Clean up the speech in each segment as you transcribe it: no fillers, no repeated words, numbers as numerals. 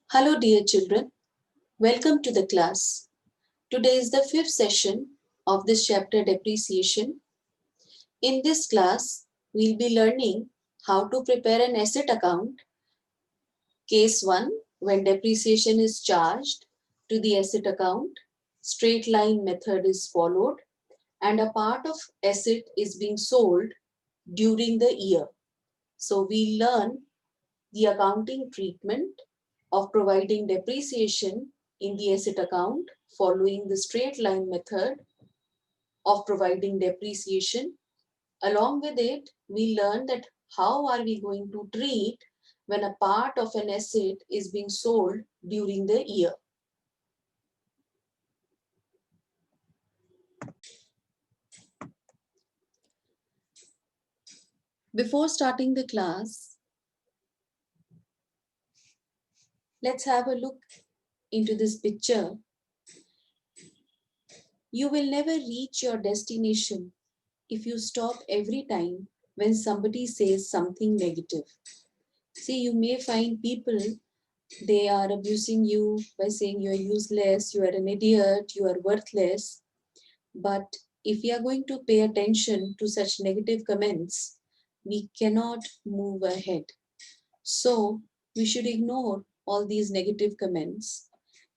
Hello dear children, welcome to the class. Today is the fifth session of this chapter depreciation. In this class, we'll be learning how to prepare an asset account. Case 1, when depreciation is charged to the asset account, straight line method is followed and a part of asset is being sold during the year. So we learn the accounting treatment of providing depreciation in the asset account following the straight line method of providing depreciation. Along with it, we learn that how are we going to treat when a part of an asset is being sold during the year. Before starting the class, let's have a look into this picture. You will never reach your destination if you stop every time when somebody says something negative. See, you may find people, they are abusing you by saying you are useless, you are an idiot, you are worthless. But if we are going to pay attention to such negative comments, we cannot move ahead. So we should ignore all these negative comments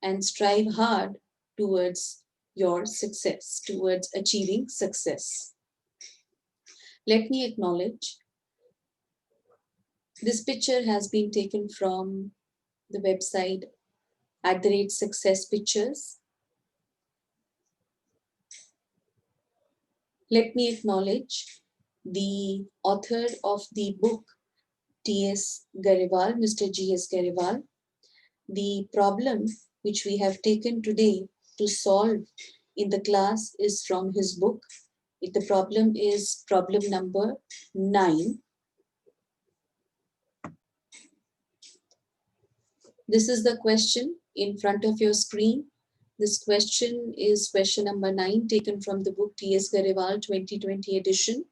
and strive hard towards your success, towards achieving success. Let me acknowledge this picture has been taken from the website @success pictures. Let me acknowledge the author of the book, T.S. Gariwal, Mr. G.S. Gariwal. The problem which we have taken today to solve in the class is from his book. The problem is problem number 9. This is the question in front of your screen. This question is question number 9 taken from the book T.S. Gariwal 2020 edition.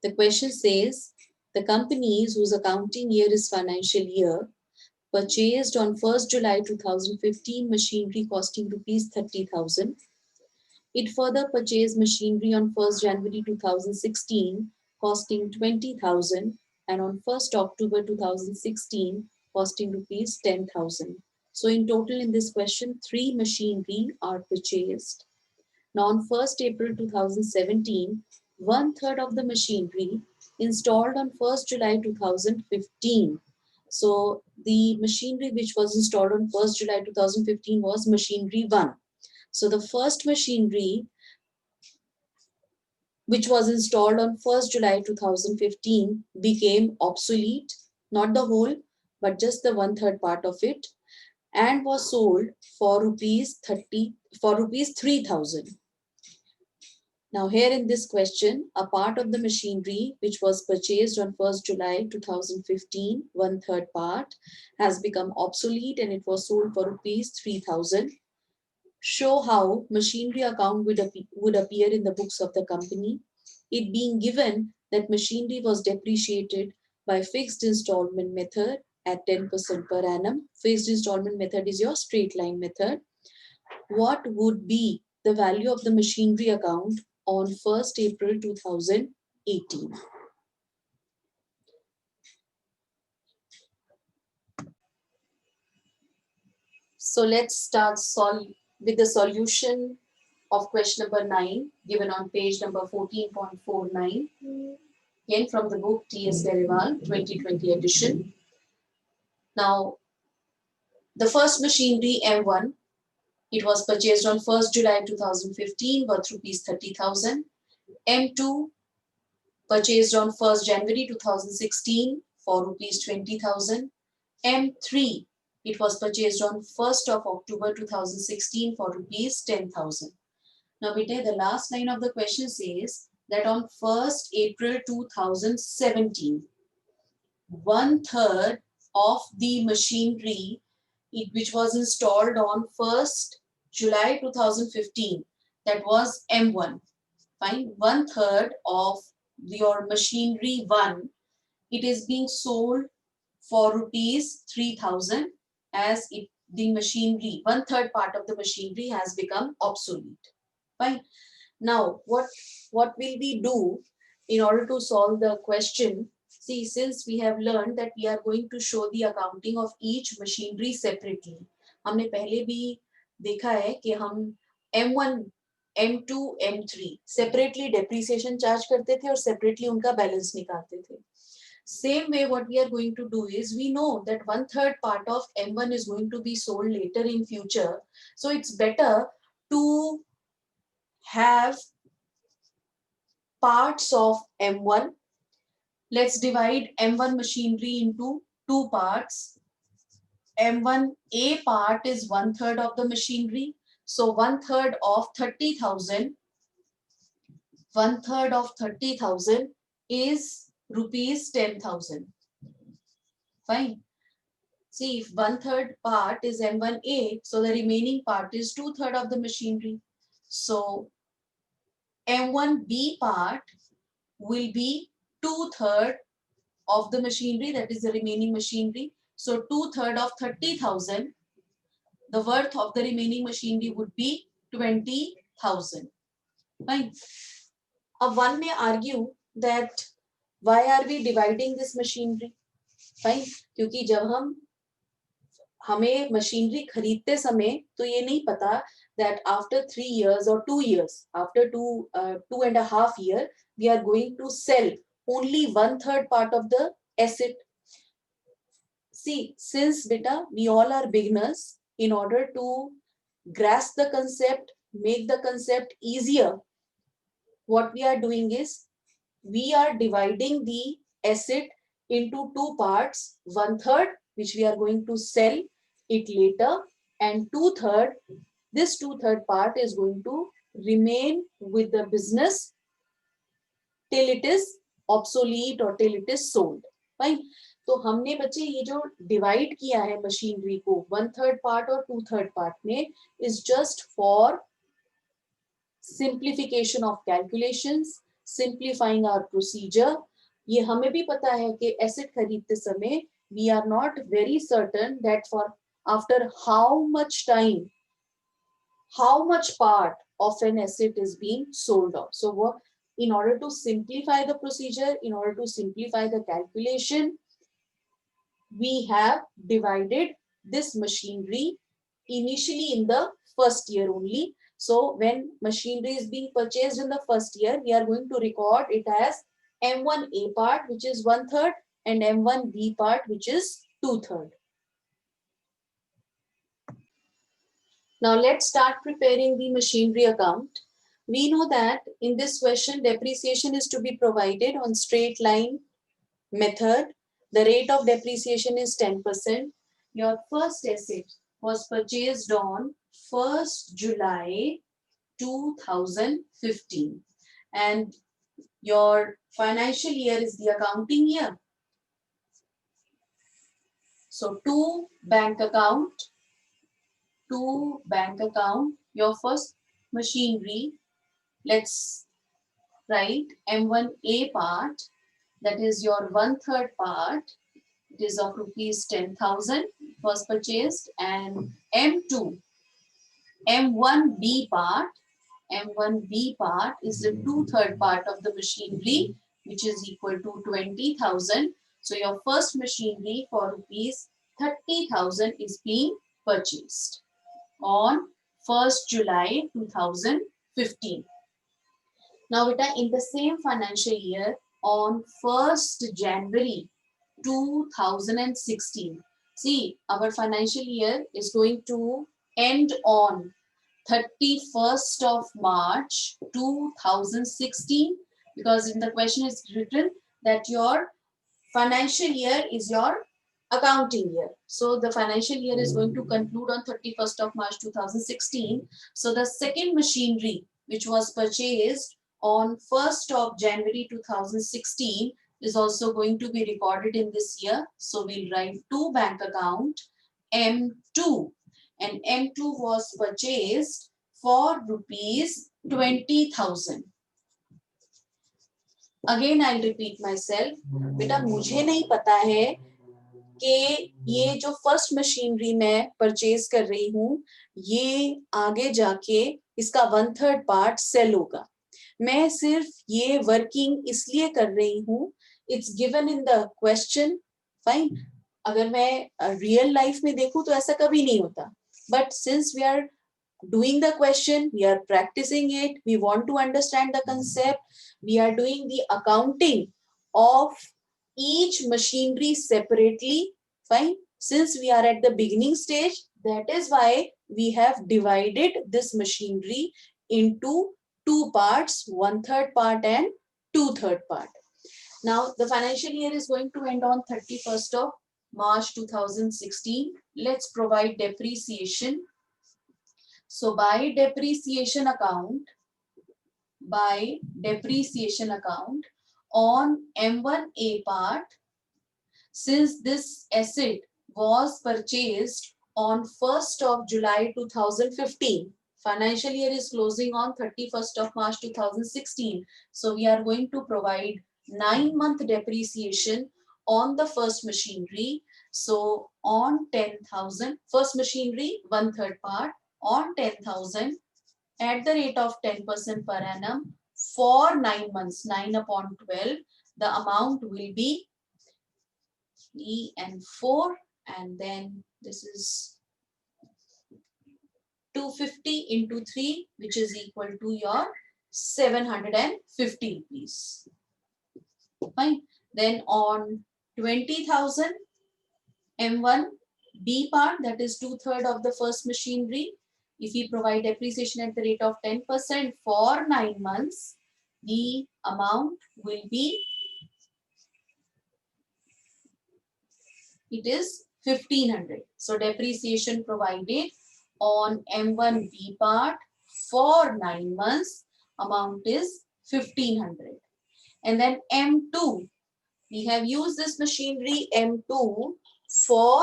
The question says, the companies whose accounting year is financial year purchased on 1st July 2015 machinery costing rupees 30,000. It further purchased machinery on 1st January 2016 costing 20,000 and on 1st October 2016 costing rupees 10,000. So in total in this question, 3 machinery are purchased. Now on 1st April 2017, 1/3 of the machinery installed on 1st July 2015. So the machinery which was installed on 1st July 2015 was machinery 1. So the first machinery which was installed on 1st July 2015 became obsolete, not the whole, but just the 1/3 part of it, and was sold for rupees 3,000. Now here in this question, a part of the machinery which was purchased on 1st July 2015, 1/3 part, has become obsolete and it was sold for rupees 3,000. Show how machinery account would appear in the books of the company, it being given that machinery was depreciated by fixed installment method at 10% per annum. Fixed installment method is your straight line method. What would be the value of the machinery account on 1st April 2018? So let's start with the solution of question number 9 given on page number 14.49, again from the book T.S. Gariwal 2020 edition. Now the first machinery M1, it was purchased on 1st July 2015 worth rupees 30,000. M2 purchased on 1st January 2016 for rupees 20,000. M3, it was purchased on 1st of October 2016 for rupees 10,000. Now, beta, the last line of the question says that on 1st April 2017, 1/3 of the machinery which was installed on 1st July 2015, that was M1. Fine, 1/3 of your machinery 1, it is being sold for rupees 3,000 as if the machinery, 1/3 part of the machinery has become obsolete. Fine. Now, what will we do in order to solve the question? See, since we have learned that we are going to show the accounting of each machinery separately. हमने पहले भी देखा है कि हम M1, M2, M3 separately depreciation charge करते थे और separately उनका balance निकालते थे. Same way, what we are going to do is, we know that 1/3 part of M1 is going to be sold later in future. So it's better to have parts of M1. Let's divide M1 machinery into two parts. M1A part is 1/3 of the machinery. So 1/3 of 30,000, 1/3 of 30,000 is rupees 10,000. Fine. See, if 1/3 part is M1A, so the remaining part is 2/3 of the machinery. So M1B part will be 2/3 of the machinery, that is the remaining machinery. So 2/3 of 30,000, the worth of the remaining machinery would be 20,000. Fine. Now one may argue that why are we dividing this machinery? Fine. क्योंकि जब हमें machinery खरीदते समय तो ये नहीं पता that after 3 years or 2 years, after 2.5 years, we are going to sell only 1/3 part of the asset. See, since beta, we all are beginners, in order to grasp the concept, make the concept easier, what we are doing is, we are dividing the asset into two parts, 1/3, which we are going to sell it later, and 2/3, this 2/3 part is going to remain with the business till it is obsolete or till it is sold. Fine. तो हमने बच्चे ये जो divide किया है machinery को 1/3 part और 2/3 part में, is just for simplification of calculations, simplifying our procedure. ये हमें भी पता है कि एसेट खरीदते समय we are not very certain that for after how much time, how much part of an asset is being sold off. So what, in order to simplify the procedure, in order to simplify the calculation, we have divided this machinery initially in the first year only. So when machinery is being purchased in the first year, we are going to record it as M1A part, which is 1/3, and M1B part, which is 2/3. Now let's start preparing the machinery account. We know that in this question, depreciation is to be provided on straight line method. The rate of depreciation is 10%. Your first asset was purchased on 1st July 2015. And your financial year is the accounting year. So to bank account, your first machinery, let's write M1A part, that is your 1/3 part. It is of rupees 10,000 was purchased, and M1B part is the 2/3 part of the machinery, which is equal to 20,000. So your first machinery for rupees 30,000 is being purchased on 1st July 2015. Now, beta, in the same financial year, on 1st January 2016, see, our financial year is going to end on 31st of March 2016, because in the question is written that your financial year is your accounting year. So the financial year is going to conclude on 31st of March 2016. So the second machinery, which was purchased on 1st of January 2016, is also going to be recorded in this year. So we'll write to bank account M2, and M2 was purchased for rupees 20,000. Again, I'll repeat myself. बेटा मुझे नहीं पता है कि ये जो first machinery मैं purchase कर रही हूँ, ये आगे जाके इसका 1/3 पार्ट सेल होगा। मैं सिर्फ ये वर्किंग इसलिए कर रही हूँ, it's given in the question, fine. अगर मैं रियल लाइफ में देखूं तो ऐसा कभी नहीं होता, but since we are doing the question, we are practicing it, we want to understand the concept, we are doing the accounting of each machinery separately, fine. Since we are at the beginning stage, that is why we have divided this machinery into two parts, 1/3 part and 2/3 part. Now, the financial year is going to end on 31st of March 2016. Let's provide depreciation. So by depreciation account on M1A part, since this asset was purchased on 1st of July 2015, financial year is closing on 31st of March 2016. So we are going to provide 9-month depreciation on the first machinery. So on 10,000, first machinery, 1/3 part, on 10,000 at the rate of 10% per annum for 9 months, 9 upon 12, the amount will be 3 and 4, and then this is 250 into 3, which is equal to your 750 rupees. Fine. Then on 20,000 M1 B part, that is 2/3 of the first machinery. If we provide depreciation at the rate of 10% for 9 months, the amount will be, it is 1500. So depreciation provided on M1 B part for 9 months, amount is 1500. And then M2, we have used this machinery M2 for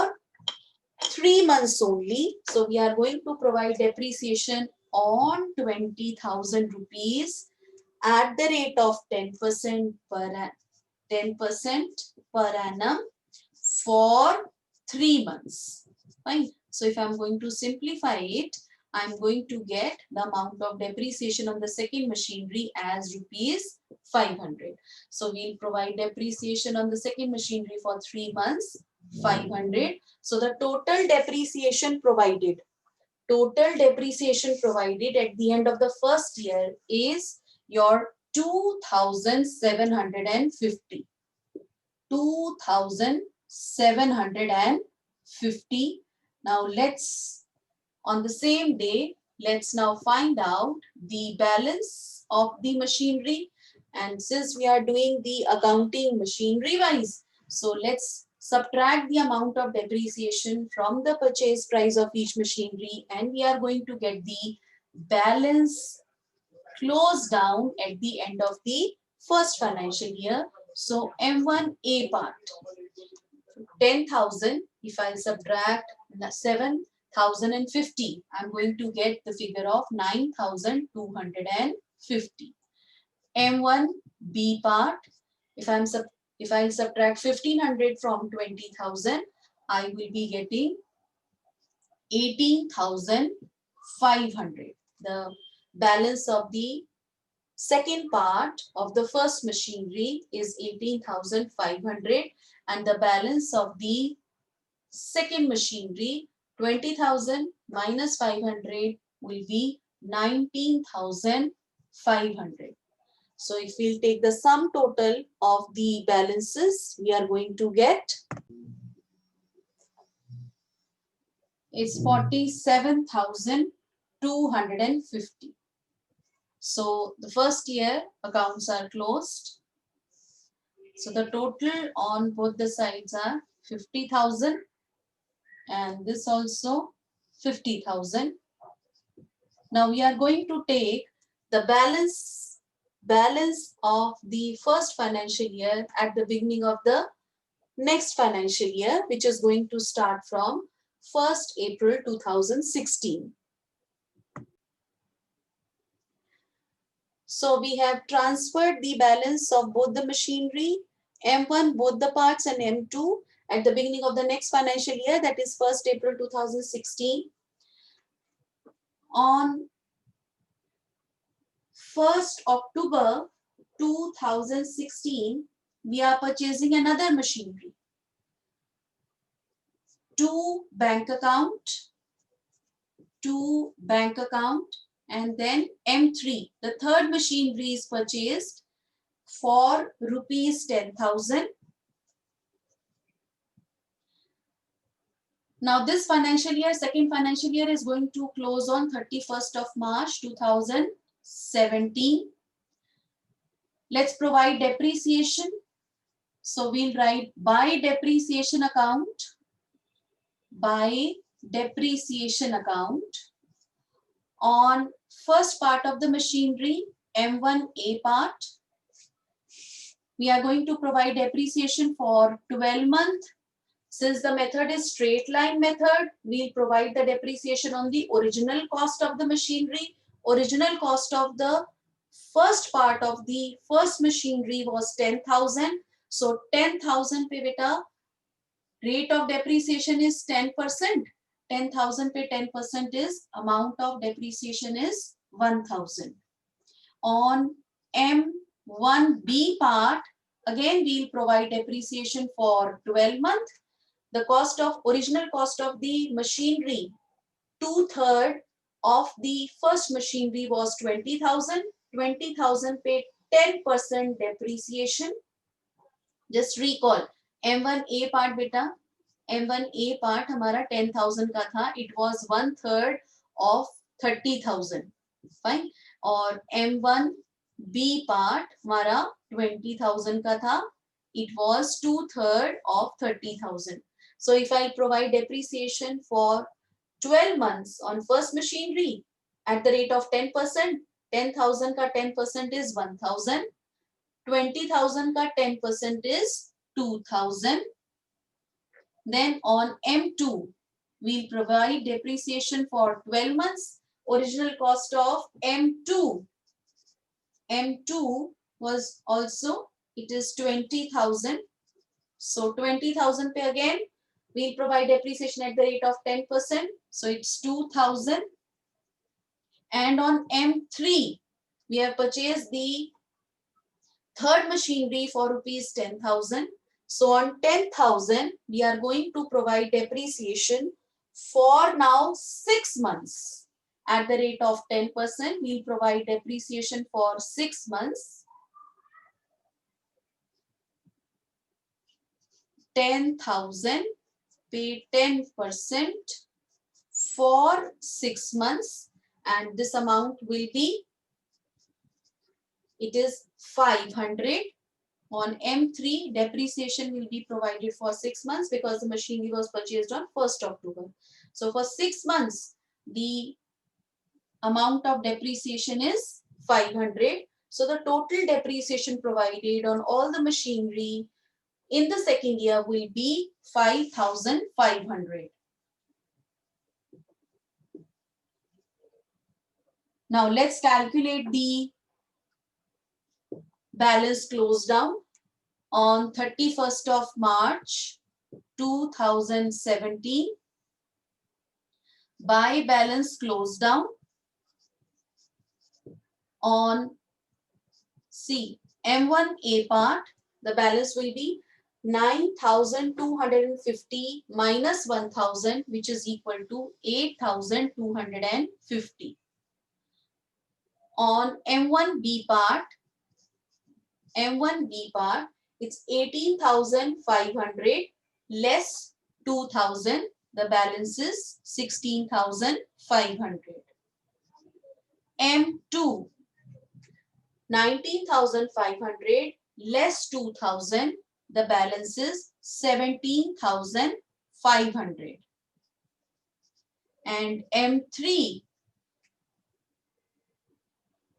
3 months only. So we are going to provide depreciation on 20,000 rupees at the rate of 10% per annum for 3 months. Fine. So if I'm going to simplify it, I'm going to get the amount of depreciation on the second machinery as rupees 500. So we'll provide depreciation on the second machinery for 3 months, 500. So the total depreciation provided at the end of the first year is your 2,750. 2,750. Now on the same day, let's now find out the balance of the machinery. And since we are doing the accounting machinery wise, so let's subtract the amount of depreciation from the purchase price of each machinery, and we are going to get the balance close down at the end of the first financial year. So M1A part, 10,000, if I subtract 7,050, I'm going to get the figure of 9,250. M1B part, if I subtract 1,500 from 20,000, I will be getting 18,500. The balance of the second part of the first machinery is 18,500, and the balance of the second machinery, 20,000 minus 500, will be 19,500. So if we'll take the sum total of the balances, we are going to get, it's 47,250. So the first year accounts are closed. So the total on both the sides are 50,000, and this also 50,000. Now we are going to take the balance of the first financial year at the beginning of the next financial year, which is going to start from 1st April 2016. So we have transferred the balance of both the machinery, M1 both the parts and M2, at the beginning of the next financial year, that is 1st April 2016. On 1st October 2016, we are purchasing another machinery. To bank account, and then M3, the third machinery is purchased for rupees 10,000. Now this financial year, second financial year, is going to close on 31st of March 2017. Let's provide depreciation. So we'll write by depreciation account, on first part of the machinery, M1A part. We are going to provide depreciation for 12 months. Since the method is straight line method, we'll provide the depreciation on the original cost of the machinery. Original cost of the first part of the first machinery was 10,000. So 10,000 pe beta, rate of depreciation is 10%. 10,000 pe 10% is amount of depreciation is 1,000. On M1B part, again we'll provide depreciation for 12 months. The cost of original cost of the machinery, 2/3 of the first machinery was 20,000. 20,000 paid 10% depreciation. Just recall M1A part beta, M1A part हमारा 10,000 का था. It was 1/3 of 30,000. Fine. और M1B part हमारा 20,000 का था. It was 2/3 of 30,000. So if I provide depreciation for 12 months on first machinery at the rate of 10%, 10,000 ka 10% is 1,000. 20,000 ka 10% is 2,000. Then on M2, we'll provide depreciation for 12 months. Original cost of M2 was also, it is 20,000. So 20,000 pe again, we'll provide depreciation at the rate of 10%. So it's 2,000. And on M3, we have purchased the third machinery for rupees 10,000. So on 10,000, we are going to provide depreciation for now 6 months. At the rate of 10%, we'll provide depreciation for 6 months. 10,000 pay 10% for 6 months, and this amount will be, it is 500. On M3, depreciation will be provided for 6 months because the machinery was purchased on 1st October. So for 6 months, the amount of depreciation is 500. So the total depreciation provided on all the machinery in the second year will be 5,500. Now let's calculate the balance close down on 31st of March 2017. By balance close down on M1A part, the balance will be 9,250 minus 1,000, which is equal to 8,250. On M1B part, it's 18,500 less 2,000. The balance is 16,500. M2, 19,500 less 2,000. The balance is 17,500. And M3,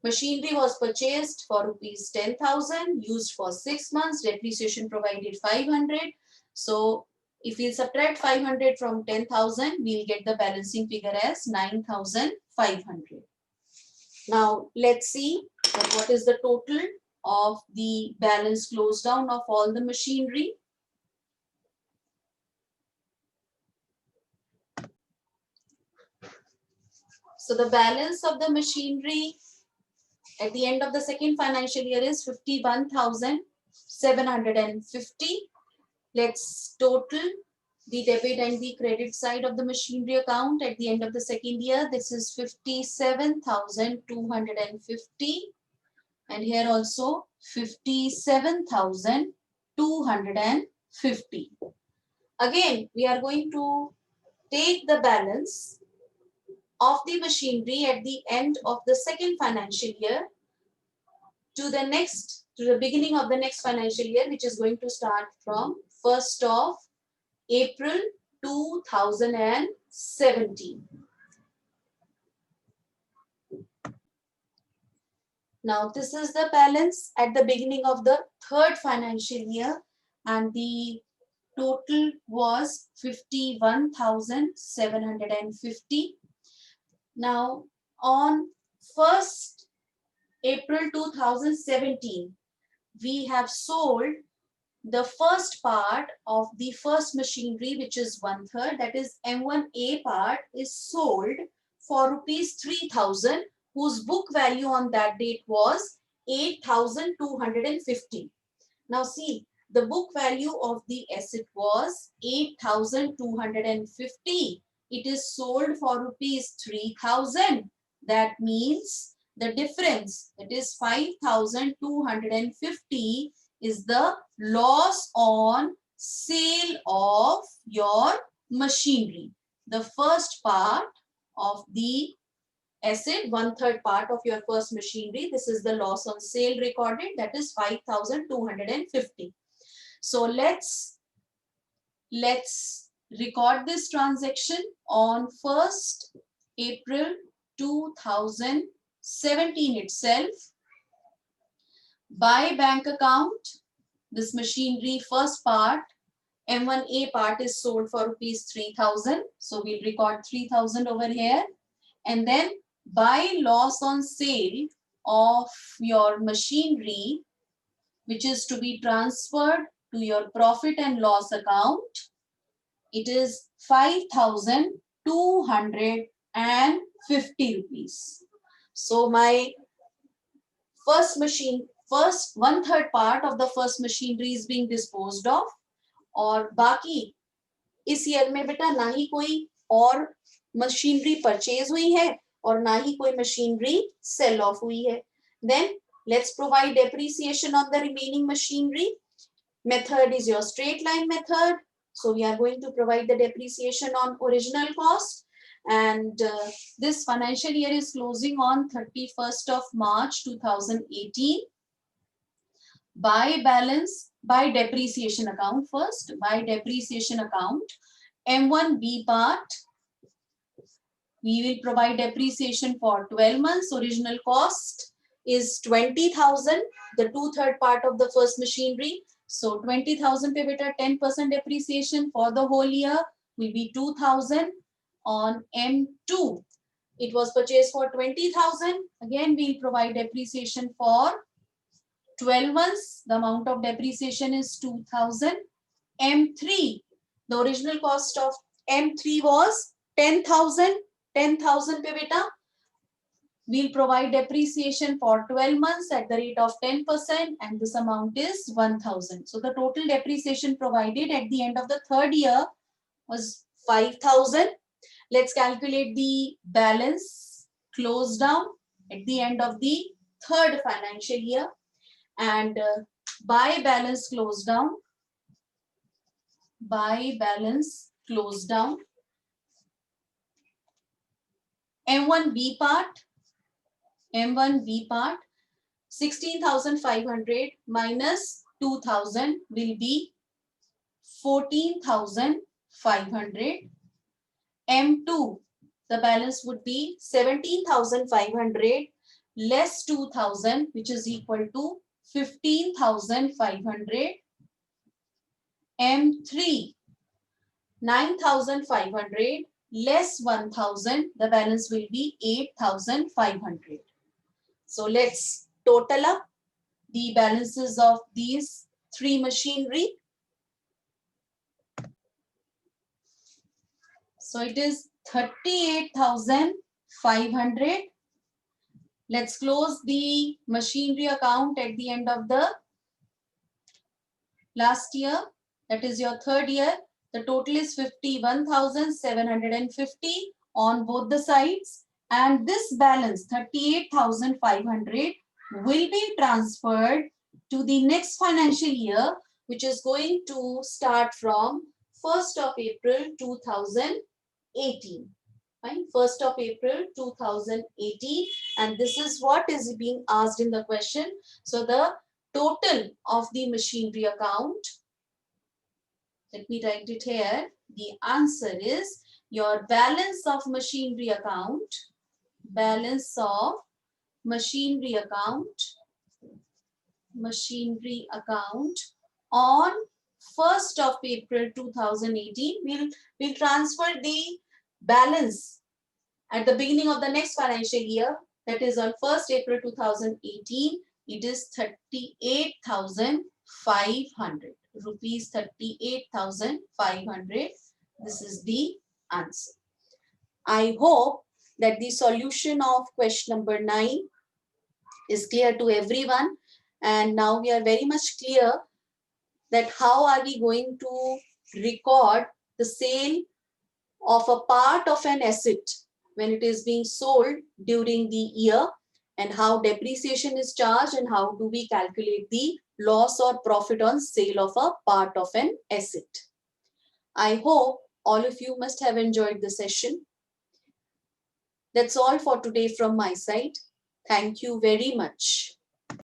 machinery was purchased for rupees 10,000, used for 6 months, depreciation provided 500. So if we subtract 500 from 10,000, we'll get the balancing figure as 9,500. Now let's see what is the total of the balance close down of all the machinery. So the balance of the machinery at the end of the second financial year is 51,750. Let's total the debit and the credit side of the machinery account at the end of the second year. This is 57,250, and here also 57,250. Again, we are going to take the balance of the machinery at the end of the second financial year to the beginning of the next financial year, which is going to start from 1st of April 2017. Now this is the balance at the beginning of the third financial year, and the total was 51,750. Now on 1st April 2017, we have sold the first part of the first machinery, which is 1/3, that is M1A part, is sold for rupees 3,000, whose book value on that date was 8,250. Now see, the book value of the asset was 8,250. It is sold for rupees 3,000. That means the difference, that is 5,250, is the loss on sale of your machinery. The first part of the asset, 1/3 part of your first machinery, this is the loss on sale recorded, that is 5,250. So let's record this transaction on 1st April 2017 itself. By bank account, this machinery first part, M1A part, is sold for rupees 3,000. So we'll record 3,000 over here. And then by loss on sale of your machinery, which is to be transferred to your profit and loss account, it is 5,250 rupees. So my first 1/3 part of the first machinery is being disposed of, और बाकी इस year में बेटा ना ही कोई और machinery purchase हुई है और ना ही कोई मशीनरी सेल ऑफ हुई है. Then let's provide depreciation on the remaining machinery. Method is your straight line method. So we are going to provide the depreciation on original cost. And this financial year is closing on 31st of March 2018. By depreciation account first, by depreciation account, M1B part, we will provide depreciation for 12 months. Original cost is 20,000, the 2/3 part of the first machinery. So 20,000 pe beta 10% depreciation for the whole year will be 2,000 on M2. It was purchased for 20,000. Again, we'll provide depreciation for 12 months. The amount of depreciation is 2,000. M3, the original cost of M3 was 10,000. 10,000 pe beta. We'll provide depreciation for 12 months at the rate of 10%, and this amount is 1,000. So the total depreciation provided at the end of the third year was 5,000. Let's calculate the balance close down at the end of the third financial year. And by balance close down, M1B part, 16,500 minus 2,000 will be 14,500. M2, the balance would be 17,500 less 2,000, which is equal to 15,500. M3, 9,500 less 1,000, the balance will be 8,500. So let's total up the balances of these three machinery. So it is 38,500 500. Let's close the machinery account at the end of the last year. That is your third year. The total is 51,750 on both the sides. And this balance, 38,500, will be transferred to the next financial year, which is going to start from 1st of April 2018. Fine, 1st of April 2018, and this is what is being asked in the question. So the total of the machinery account, let me write it here. The answer is your balance of machinery account, balance of machinery account on 1st of April 2018. We'll transfer the balance at the beginning of the next financial year, that is on 1st April 2018, it is 38,500 rupees, 38,500. This is the answer. I hope that the solution of question number 9 is clear to everyone. And now we are very much clear that how are we going to record the sale of a part of an asset when it is being sold during the year, and how depreciation is charged, and how do we calculate the loss or profit on sale of a part of an asset. I hope all of you must have enjoyed the session. That's all for today from my side. Thank you very much.